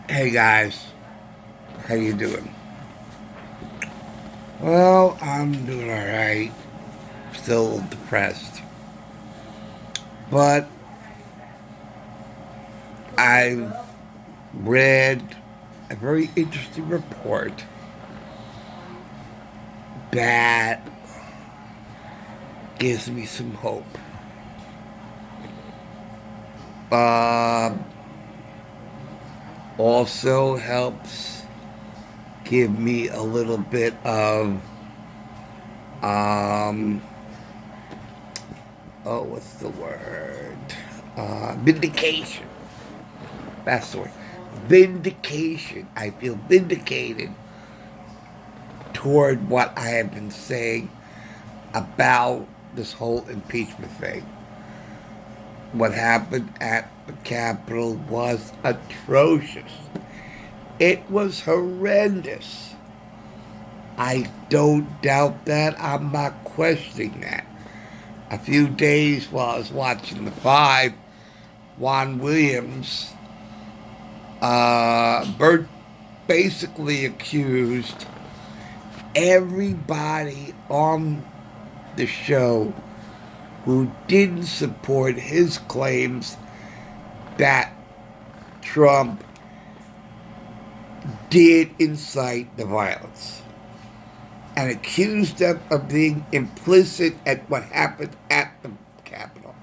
Hey guys, how you doing? Well, I'm doing alright. Still depressed. But I read a very interesting report that gives me some hope. Uh, Also helps give me a little bit of, um, what's the word? Vindication. That's the word. Vindication. I feel vindicated toward what I have been saying about this whole impeachment thing. What happened at the Capitol was atrocious. It was horrendous. I don't doubt that. I'm not questioning that. A few days while I was watching the five, Juan Williams, Bert basically accused everybody on the show who didn't support his claims that Trump did incite the violence and accused them of being implicit at what happened at the Capitol.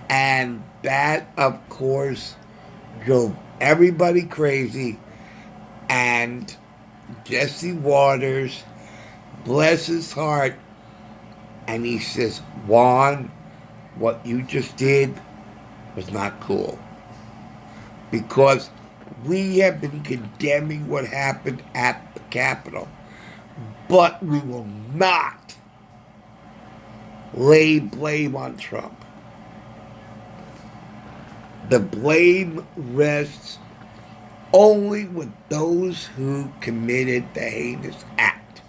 And that, of course, drove everybody crazy. And Jesse Waters, bless his heart, and he says, Juan, what you just did was not cool. Because we have been condemning what happened at the Capitol, but we will not lay blame on Trump. The blame rests only with those who committed the heinous act.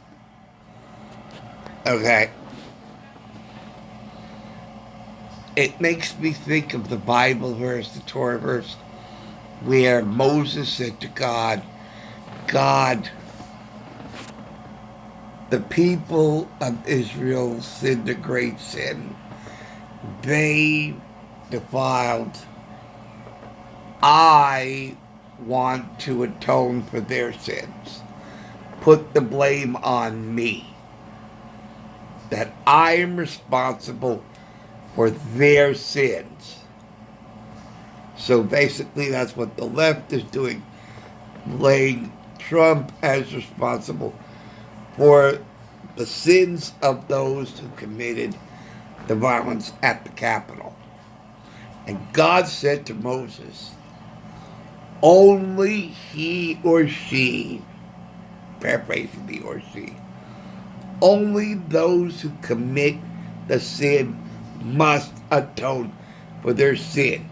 Okay? It makes me think of the Bible verse, the Torah verse, where Moses said to God, God, the people of Israel sinned a great sin. They defiled. I want to atone for their sins. Put the blame on me. That I am responsible for their sins. So basically, that's what the left is doing, laying Trump as responsible for the sins of those who committed the violence at the Capitol. And God said to Moses, only he or she, paraphrasing he or she, only those who commit the sin must atone for their sin.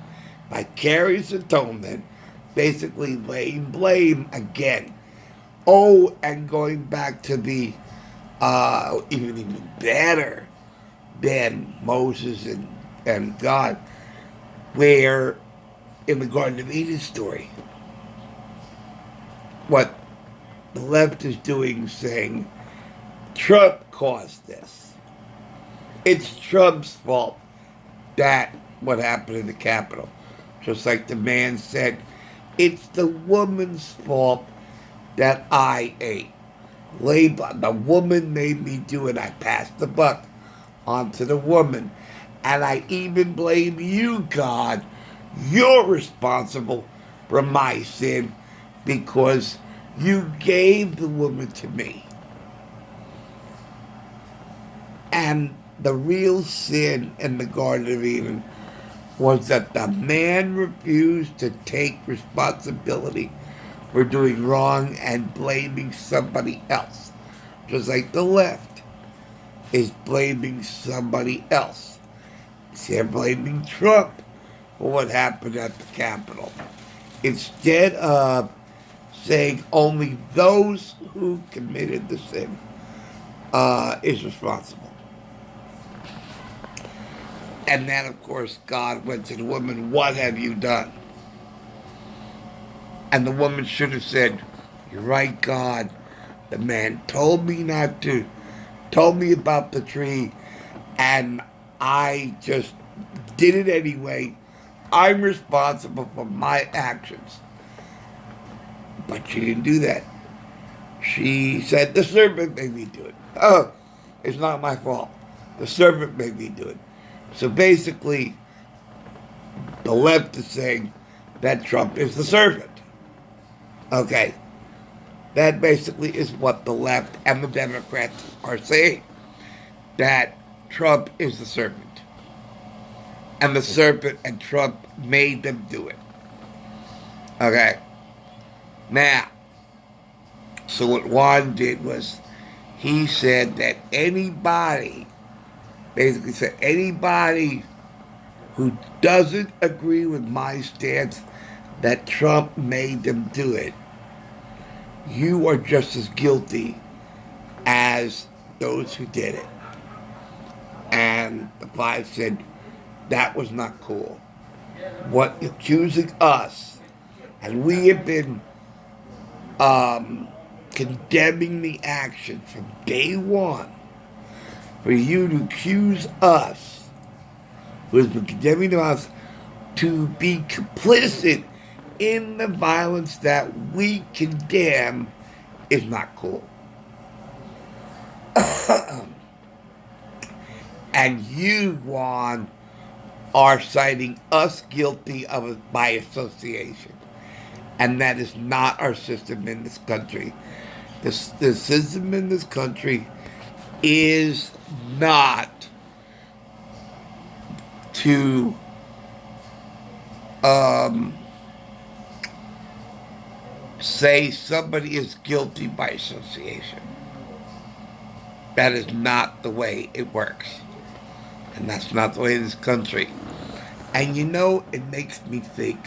Vicarious atonement, basically laying blame again. Oh, and going back to the even better than Moses and God, where in the Garden of Eden story, what the left is doing, saying Trump caused this. It's Trump's fault that what happened in the Capitol. Just like the man said, it's the woman's fault that I ate. The woman made me do it. I passed the buck onto the woman. And I even blame you, God. You're responsible for my sin because you gave the woman to me. And the real sin in the Garden of Eden was that the man refused to take responsibility for doing wrong and blaming somebody else. Just like the left is blaming somebody else. They're blaming Trump for what happened at the Capitol. Instead of saying only those who committed the sin is responsible. And then, of course, God went to the woman, what have you done? And the woman should have said, "You're right, God. The man told me not to, told me about the tree, and I just did it anyway. I'm responsible for my actions." But she didn't do that. She said, "The serpent made me do it." Oh, it's not my fault. The serpent made me do it. So basically, the left is saying that Trump is the serpent. Okay. That basically is what the left and the Democrats are saying. That Trump is the serpent. And the serpent and Trump made them do it. Okay. Now, so what Juan did was he said that anybody, basically said anybody who doesn't agree with my stance that Trump made them do it, you are just as guilty as those who did it. And the five said that was not cool. What accusing us, and we have been condemning the action from day one, for you to accuse us, who has been condemning us, to be complicit in the violence that we condemn is not cool. And you, Juan, are citing us guilty of it by association. And that is not our system in this country. The system in this country is not to say somebody is guilty by association. That is not the way it works. And that's not the way in this country. And you know, it makes me think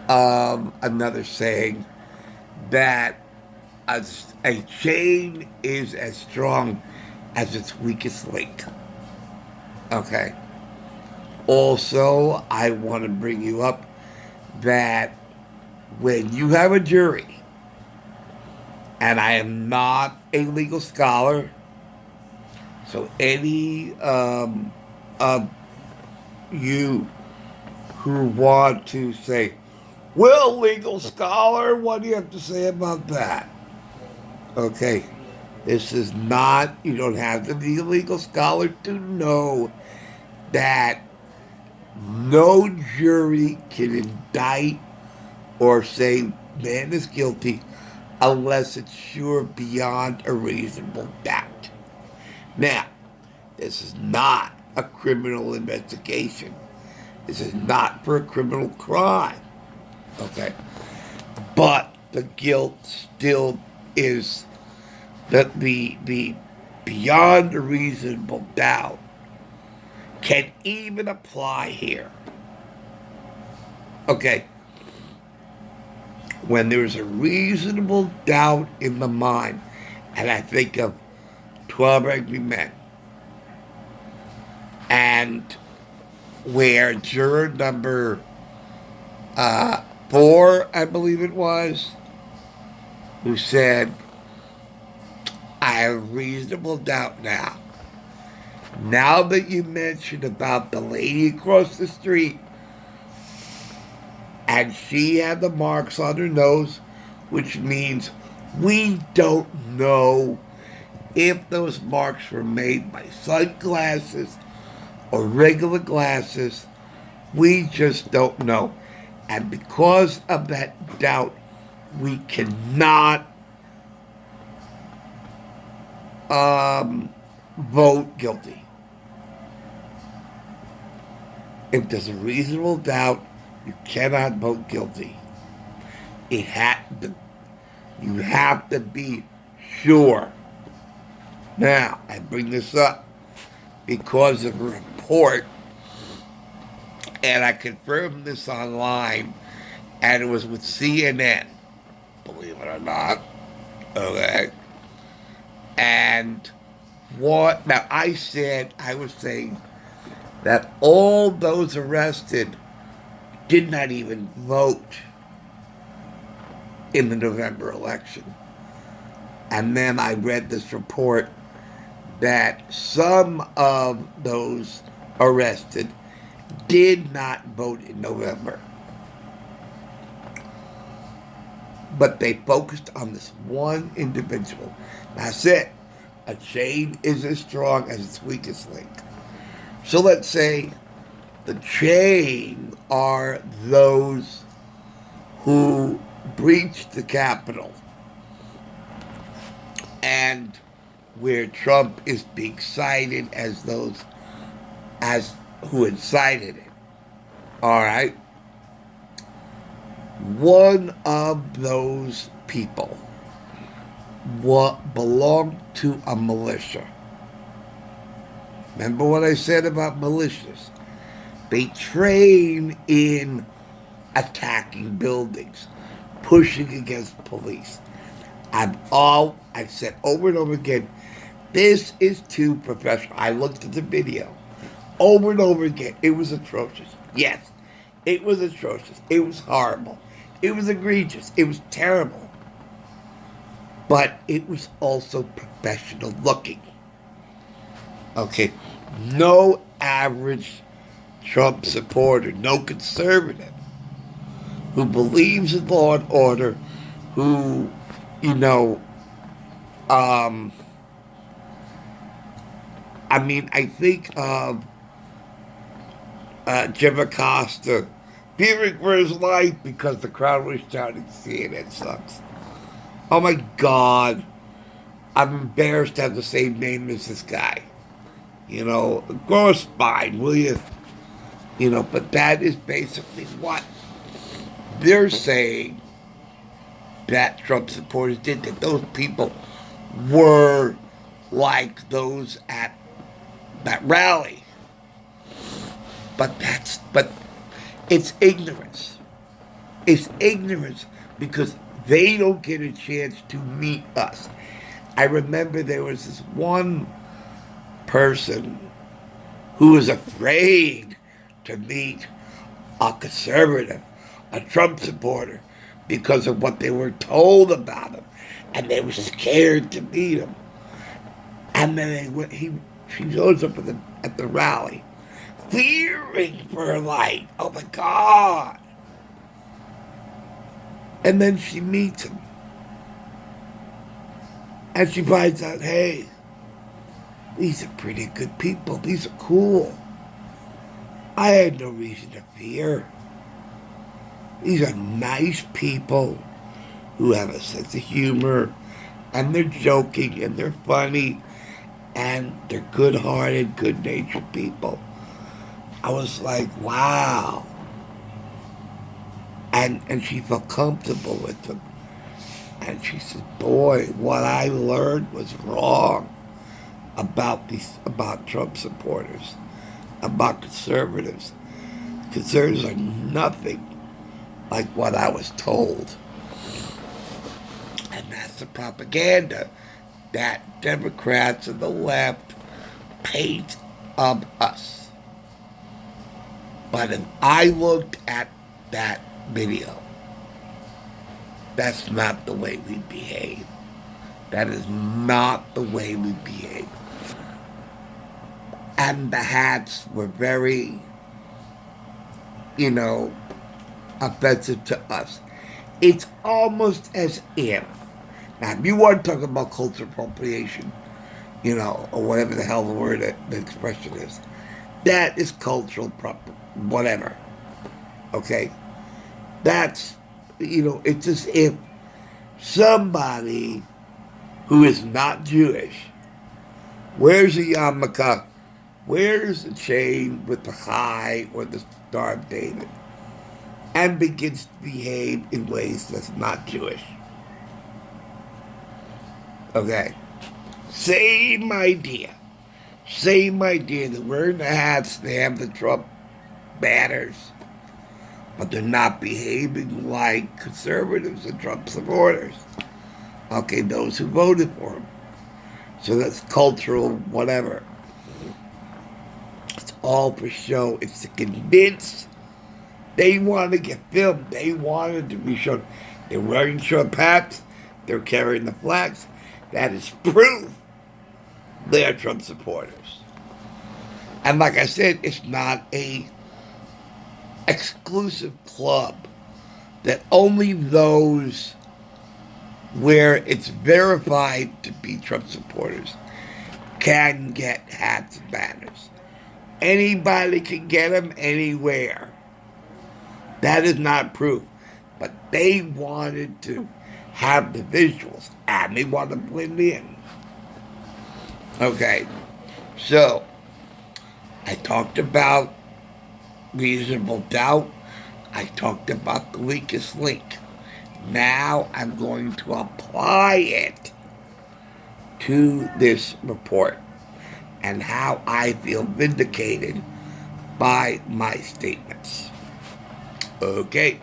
of another saying that a chain is as strong as its weakest link. Okay. Also, I want to bring you up that when you have a jury, and I am not a legal scholar, so any of you who want to say, "Well, legal scholar, what do you have to say about that?" Okay, this is not, you don't have to be a legal scholar to know that no jury can indict or say man is guilty unless it's sure beyond a reasonable doubt. Now, this is not a criminal investigation. This is not for a criminal crime. Okay? But the guilt still is that the beyond a reasonable doubt can even apply here. Okay. When there's a reasonable doubt in the mind, and I think of 12 Angry Men, and where juror number 4, I believe it was, who said, "I have reasonable doubt now. Now that you mentioned about the lady across the street, and she had the marks on her nose, which means we don't know if those marks were made by sunglasses or regular glasses. We just don't know. And because of that doubt, we cannot vote guilty. If there's a reasonable doubt, you cannot vote guilty. You have to be sure." Now, I bring this up because of a report, and I confirmed this online, and it was with CNN, believe it or not. Okay. And now I was saying that all those arrested did not even vote. in the November election. And then I read this report that some of those arrested did not vote in November. But they focused on this one individual. That's it. A chain is as strong as its weakest link. So let's say the chain are those who breached the Capitol and where Trump is being cited as those as who incited it. All right? One of those people belonged to a militia. Remember what I said about militias? They train in attacking buildings, pushing against police. I said over and over again, this is too professional. I looked at the video over and over again. It was atrocious. Yes, it was atrocious. It was horrible. It was egregious. It was terrible. But it was also professional looking. Okay, no average Trump supporter, no conservative who believes in law and order, who, I think of Jim Acosta fearing for his life because the crowd was shouting, CNN sucks. Oh my God, I'm embarrassed to have the same name as this guy. Grow a spine, will you? But that is basically what they're saying that Trump supporters did, that those people were like those at that rally. But it's ignorance. It's ignorance because they don't get a chance to meet us. I remember there was this one person who was afraid to meet a conservative, a Trump supporter, because of what they were told about him, and they were scared to meet him. And then she shows up at the rally, fearing for her life. Oh my God! And then she meets him, and she finds out, hey, these are pretty good people. These are cool. I had no reason to fear. These are nice people who have a sense of humor, and they're joking, and they're funny, and they're good-hearted, good-natured people. I was like, wow. And she felt comfortable with them. And she said, boy, what I learned was wrong about Trump supporters, about conservatives. Conservatives are nothing like what I was told. And that's the propaganda that Democrats and the left paint of us. But if I looked at that video, that's not the way we behave. That is not the way we behave. And the hats were very, offensive to us. It's almost as if, now if you want to talk about cultural appropriation, or whatever the hell the expression is, that is cultural whatever. Okay? That's, it's as if somebody who is not Jewish wears a yarmulke, wears a chain with the Chai or the Star of David, and begins to behave in ways that's not Jewish. Okay? Same idea. They're wearing the hats, they have the Trump banners, but they're not behaving like conservatives and Trump supporters. Okay, those who voted for him. So that's cultural whatever. It's all for show. It's to convince. They want to get filmed. They wanted to be shown. They're wearing Trump hats. They're carrying the flags. That is proof they are Trump supporters. And like I said, it's not a exclusive club that only those where it's verified to be Trump supporters can get hats and banners. Anybody can get them anywhere. That is not proof. But they wanted to have the visuals and they want to blend in. Okay, so I talked about reasonable doubt. I talked about the weakest link. Now I'm going to apply it to this report and how I feel vindicated by my statements. Okay.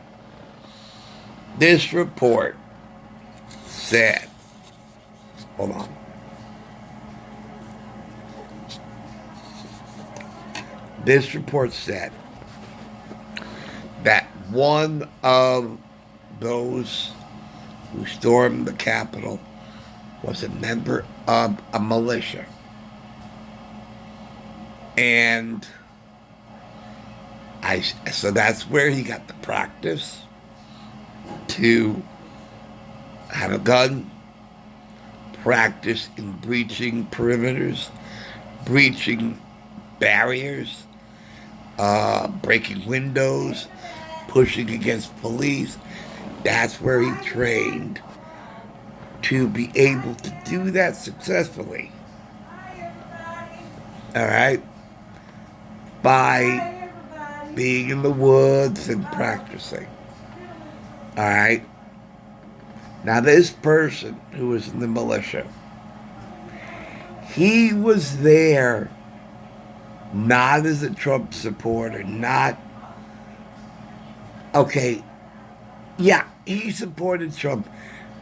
This report said, hold on. This report said that one of those who stormed the Capitol was a member of a militia. And so that's where he got the practice to have a gun, practice in breaching perimeters, breaching barriers, breaking windows, pushing against police. That's where he trained to be able to do that successfully. All right? By being in the woods and practicing. All right? Now, this person who was in the militia, he was there not as a Trump supporter, he supported Trump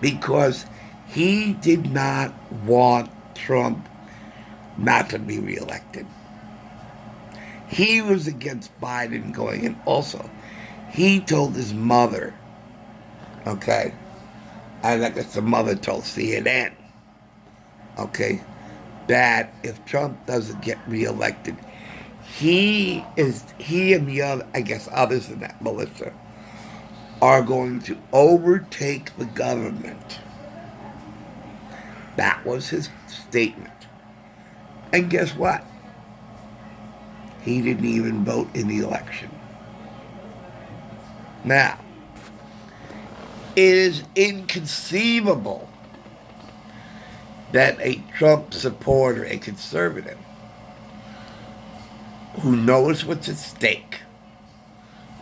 because he did not want Trump not to be reelected. He was against Biden going in also. He told his mother, okay, and I guess the mother told CNN, okay, that if Trump doesn't get reelected, he and the other, I guess others in that militia, are going to overtake the government. That was his statement. And guess what? He didn't even vote in the election. Now, it is inconceivable that a Trump supporter, a conservative, who knows what's at stake,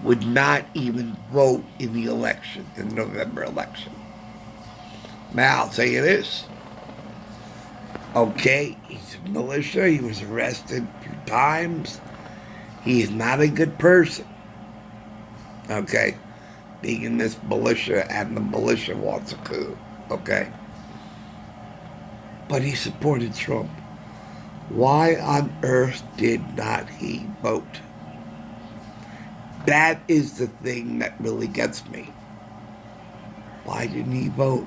would not even vote in the election, in the November election. Now, I'll tell you this. Okay, he's a militia. He was arrested 2 times. He is not a good person. Okay? Being in this militia, and the militia wants a coup. Okay? But he supported Trump. Why on earth did not he vote? That is the thing that really gets me. Why didn't he vote?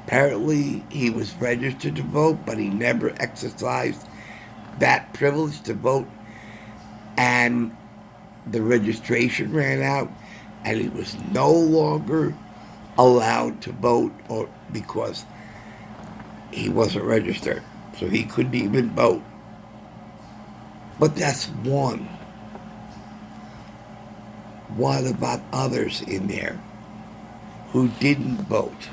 Apparently, he was registered to vote, but he never exercised that privilege to vote. And the registration ran out, and he was no longer allowed to vote because he wasn't registered. So he couldn't even vote. But that's one. What about others in there who didn't vote?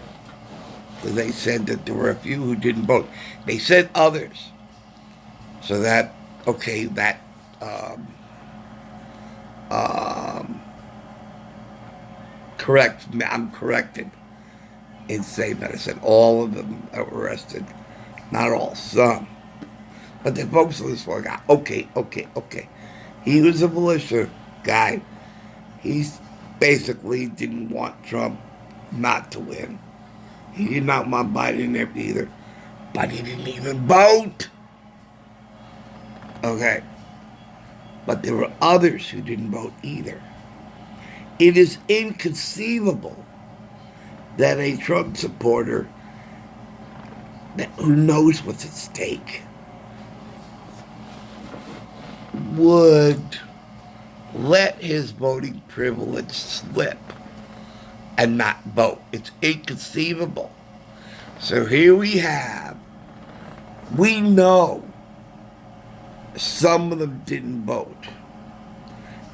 Because they said that there were a few who didn't vote. They said others. So that, okay, that I'm corrected in saying that. I said all of them that were arrested. Not all, some. But the folks on this one guy, okay. He was a militia guy. He basically didn't want Trump not to win. He did not want Biden there either. But he didn't even vote. Okay. But there were others who didn't vote either. It is inconceivable that a Trump supporter who knows what's at stake would let his voting privilege slip and not vote. It's inconceivable. So here we know some of them didn't vote.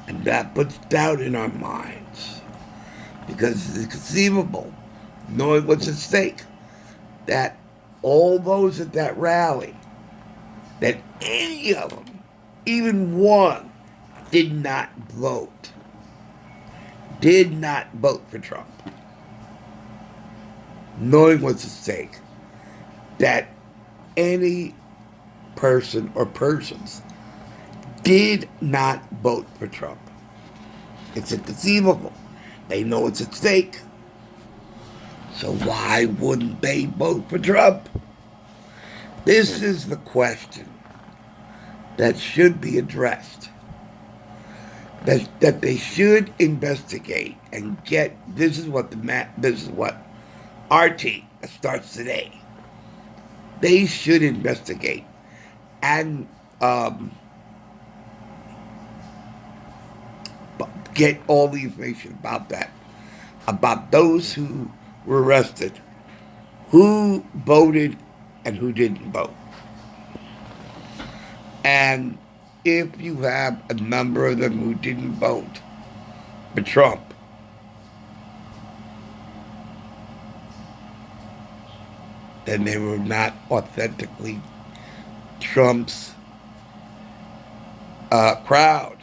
And that puts doubt in our minds. Because it's inconceivable, knowing what's at stake, that all those at that rally, that any of them, even one, did not vote. Did not vote for Trump. Knowing what's at stake, that any person or persons did not vote for Trump. It's inconceivable. They know it's at stake. So why wouldn't they vote for Trump? This is the question that should be addressed. That they should investigate and get. This is what our team that starts today. They should investigate and get all the information about that, about those who were arrested, who voted and who didn't vote. And if you have a number of them who didn't vote for Trump, then they were not authentically Trump's crowd.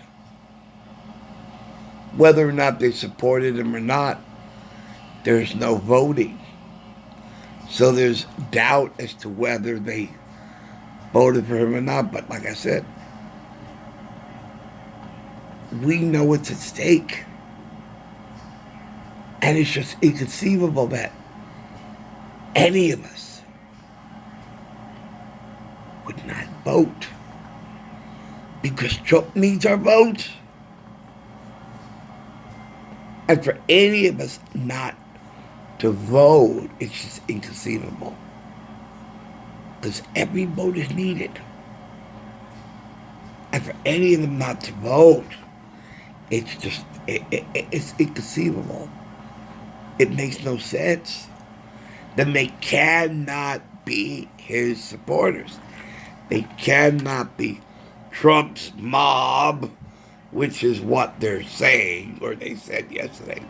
Whether or not they supported him or not, there's no voting. So there's doubt as to whether they voted for him or not. But like I said, we know what's at stake. And it's just inconceivable that any of us would not vote because Trump needs our vote. And for any of us not to vote, it's just inconceivable. Because every vote is needed. And for any of them not to vote, it's just, it's inconceivable. It makes no sense. Then they cannot be his supporters. They cannot be Trump's mob, which is what they're saying, or they said yesterday.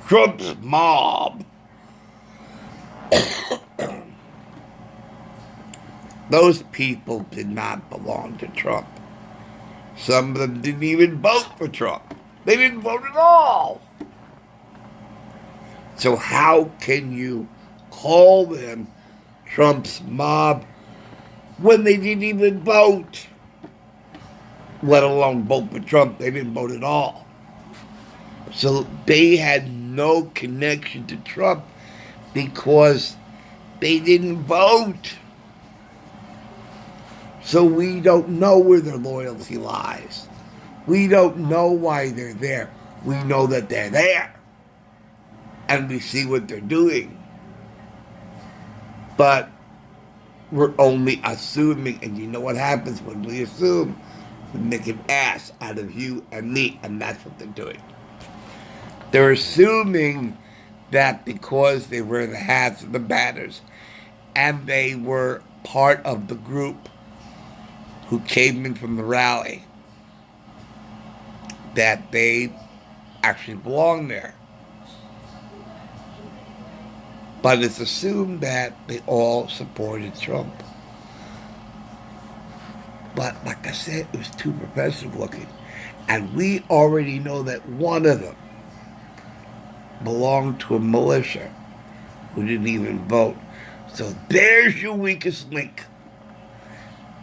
Trump's mob. Those people did not belong to Trump. Some of them didn't even vote for Trump. They didn't vote at all. So how can you call them Trump's mob when they didn't even vote? Let alone vote for Trump. They didn't vote at all. So they had no connection to Trump because they didn't vote. So we don't know where their loyalty lies. We don't know why they're there. We know that they're there. And we see what they're doing. But we're only assuming, and you know what happens when we assume? We make an ass out of you and me, and that's what they're doing. They're assuming that because they wear the hats and the banners, and they were part of the group who came in from the rally, that they actually belong there. But it's assumed that they all supported Trump. But like I said, it was too professional looking. And we already know that one of them belonged to a militia who didn't even vote. So there's your weakest link.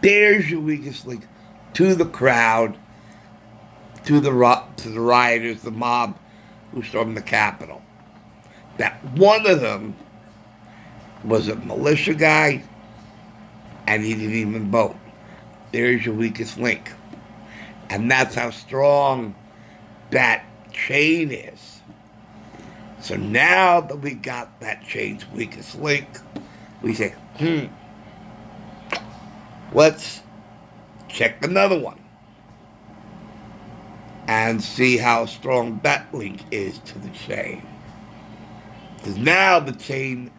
There's your weakest link to the crowd, to the rioters, the mob who stormed the Capitol. That one of them was a militia guy, and he didn't even vote. There's your weakest link. And that's how strong that chain is. So now that we got that chain's weakest link, we say, let's check another one and see how strong that link is to the chain. Because now the chain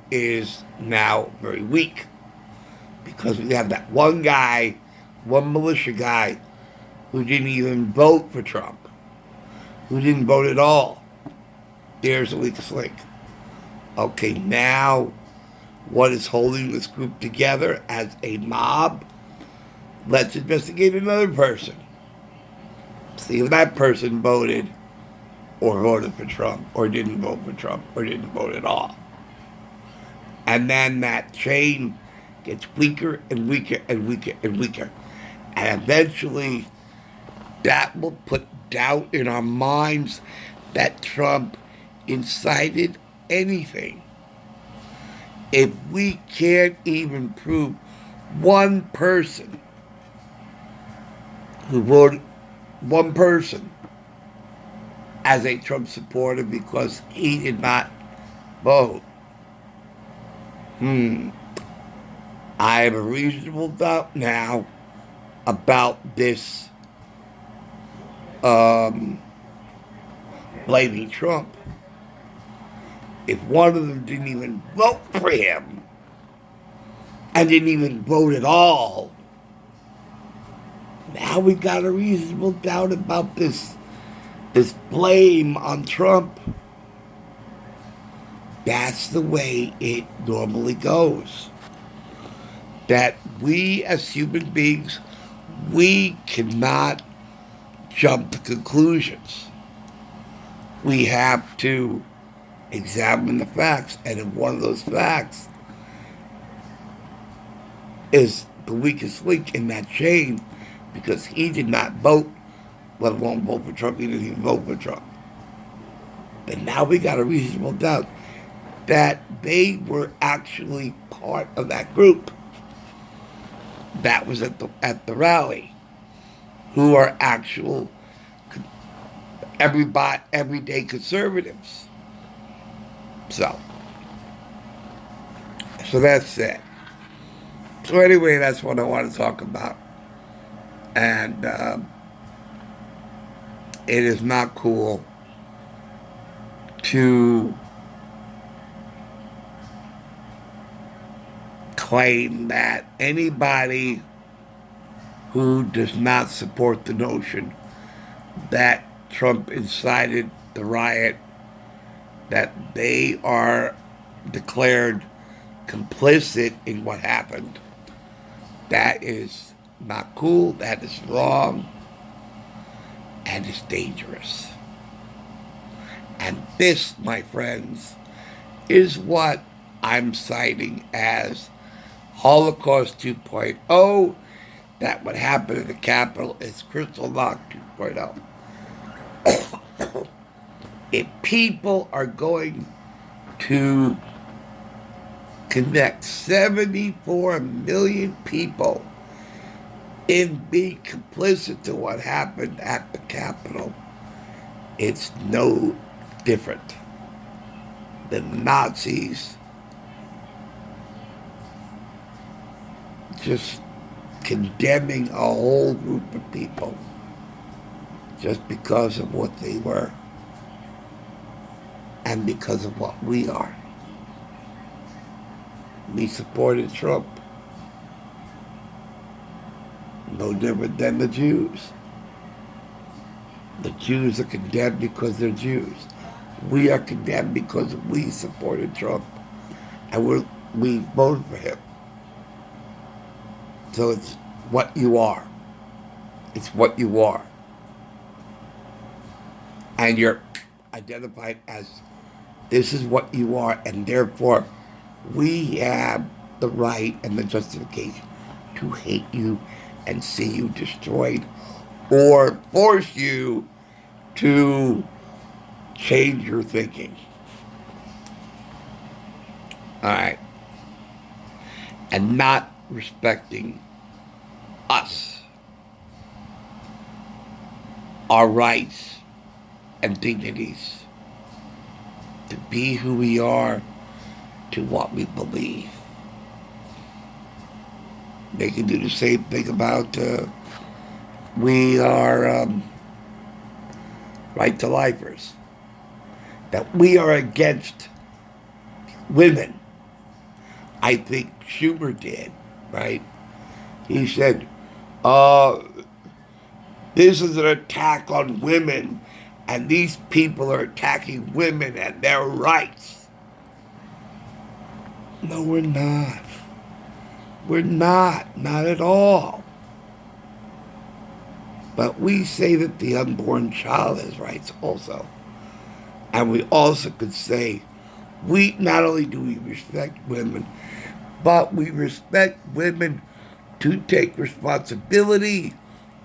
is now very weak. Because we have that one guy, one militia guy, who didn't even vote for Trump, who didn't vote at all. There's the weakest link. Okay, now what is holding this group together as a mob? Let's investigate another person. See if that person voted or voted for Trump or didn't vote for Trump or didn't vote at all. And then that chain gets weaker and weaker and weaker and weaker. And eventually that will put doubt in our minds that Trump incited anything. If we can't even prove one person who voted, one person as a Trump supporter because he did not vote, I have a reasonable doubt now about this blaming Trump. If one of them didn't even vote for him and didn't even vote at all, now we got a reasonable doubt about this blame on Trump. That's the way it normally goes. That we as human beings, we cannot jump to conclusions. We have to examine the facts, and if one of those facts is the weakest link in that chain, because he did not vote, let alone vote for Trump, he didn't even vote for Trump, then now we got a reasonable doubt that they were actually part of that group that was at the rally, who are actual everyday conservatives. So that's it. So anyway, that's what I want to talk about. And it is not cool to claim that anybody who does not support the notion that Trump incited the riot, that they are declared complicit in what happened. That is not cool, that is wrong, and it's dangerous. And this, my friends, is what I'm citing as Holocaust 2.0, that what happened in the Capitol is Kristallnacht 2.0. If people are going to connect 74 million people in being complicit to what happened at the Capitol, it's no different than the Nazis just condemning a whole group of people just because of what they were and because of what we are. We supported Trump. No different than the Jews. The Jews are condemned because they're Jews. We are condemned because we supported Trump and we voted for him. So it's what you are. It's what you are. And you're identified as this is what you are, and therefore we have the right and the justification to hate you and see you destroyed or force you to change your thinking. All right. And not respecting us, our rights and dignities to be who we are, to what we believe. They can do the same thing about we are right to lifers. That we are against women. I think Schumer did, right? He said, this is an attack on women, and these people are attacking women and their rights. No, we're not. We're not at all. But we say that the unborn child has rights also. And we also could say, we not only do we respect women, but we respect women to take responsibility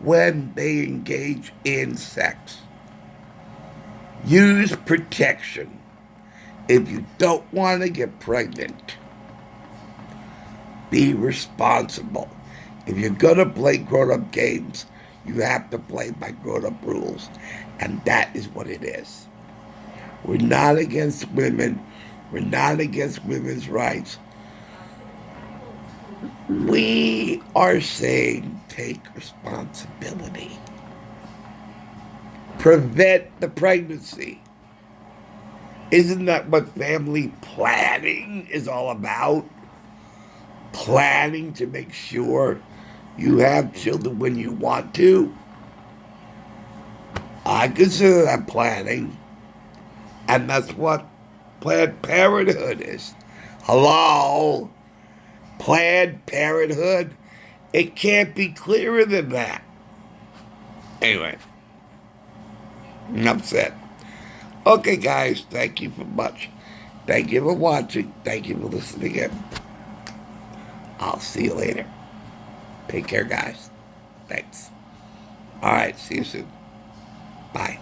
when they engage in sex. Use protection if you don't want to get pregnant. Be responsible. If you're going to play grown-up games, you have to play by grown-up rules. And that is what it is. We're not against women. We're not against women's rights. We are saying take responsibility. Prevent the pregnancy. Isn't that what family planning is all about? Planning to make sure you have children when you want to. I consider that planning. And that's what Planned Parenthood is. Hello? Planned Parenthood? It can't be clearer than that. Anyway, enough said. Okay, guys, thank you for much. Thank you for watching. Thank you for listening in. I'll see you later. Take care, guys. Thanks. All right, see you soon. Bye.